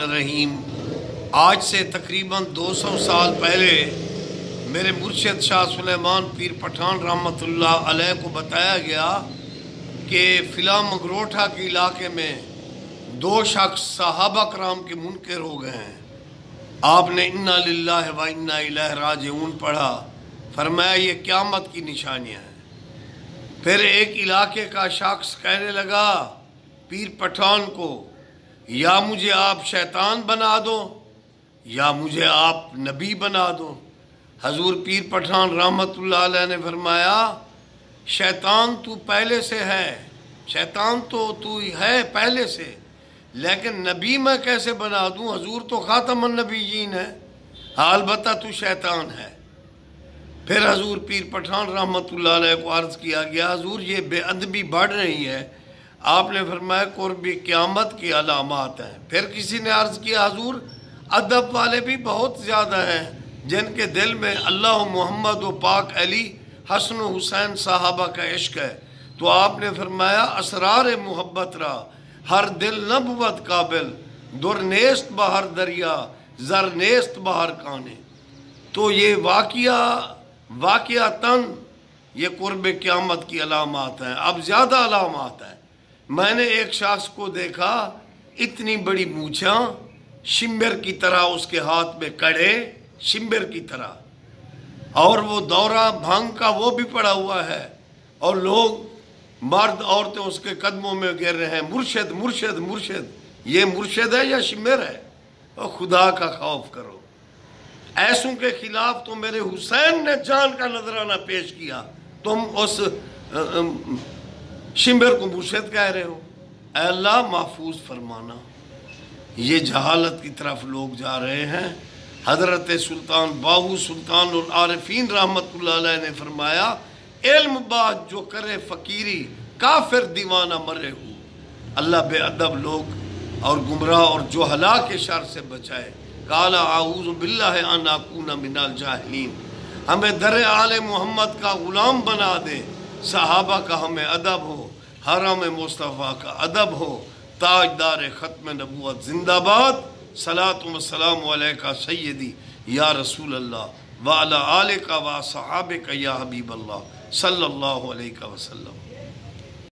رحیم آج سے تقریباً 200 سال پہلے میرے مرشد شاہ سلیمان پیر پٹھان رحمۃ اللہ علیہ کو بتایا گیا کہ فلاں مگروٹھا کے علاقے میں 2 شخص صحابہ کرام کے منکر ہو گئے ہیں۔ آپ نے انا للہ و انا الیہ راجعون پڑھا، فرمایا یہ قیامت کی نشانیاں ہیں۔ پھر ایک علاقے کا شخص کہنے لگا پیر پٹھان کو، یا مجھے آپ شیطان بنا دو یا مجھے آپ نبی بنا دو۔ حضور پیر پٹھان رحمۃ اللہ علیہ نے فرمایا شیطان تو پہلے سے ہے، شیطان تو ہے پہلے سے، لیکن نبی میں کیسے بنا دوں؟ حضور تو خاتم النبیین ہے، البتہ تو شیطان ہے۔ پھر حضور پیر پٹھان رحمۃ اللہ علیہ کو عرض کیا گیا حضور یہ بے ادبی بڑھ رہی ہے۔ آپ نے فرمایا قرب قیامت کی علامات ہیں۔ پھر کسی نے عرض کیا حضور ادب والے بھی بہت زیادہ ہیں جن کے دل میں اللہ محمد و پاک علی حسن و حسین صحابہ کا عشق ہے، تو آپ نے فرمایا اسرار محبت را ہر دل نبوت قابل، در نیست بہر دریا زر نیست بہر کانے۔ تو یہ واقعتاً یہ قرب قیامت کی علامات ہیں۔ اب زیادہ علامات ہیں۔ میں نے ایک شخص کو دیکھا، اتنی بڑی مونچھاں، شمبر کی طرح اس کے ہاتھ میں کڑے، شمبر کی طرح، اور وہ دورہ بھنگ کا وہ بھی پڑا ہوا ہے، اور لوگ مرد عورتیں اس کے قدموں میں گر رہے ہیں، مرشد مرشد مرشد۔ یہ مرشد ہے یا شمبر ہے؟ اور خدا کا خوف کرو۔ ایسوں کے خلاف تو میرے حسین نے جان کا نذرانہ پیش کیا، تم اس شمبر کو مرشد کہہ رہے ہو۔ اے اللہ محفوظ فرمانا۔ یہ جہالت کی طرف لوگ جا رہے ہیں۔ حضرت سلطان باہو سلطان العارفین رحمت اللہ علیہ نے فرمایا علم بات جو کرے فقیری کافر دیوانہ مرے ہو۔ اللہ بے ادب لوگ اور گمراہ اور جہلا کے شر سے بچائے۔ قال اعوذ باللہ ان اکون من الجاہلین۔ ہمیں در آل محمد کا غلام بنا دے، صحابہ کا ہمیں ادب ہو، حرم مصطفیٰ کا ادب ہو، تاجدار ختم نبوت زندہ باد۔ صلاۃ و سلام علیکہ سیدی یا رسول اللہ وعلی آلکہ و صحابکہ یا حبیب اللہ صلی اللہ علیہ وسلم۔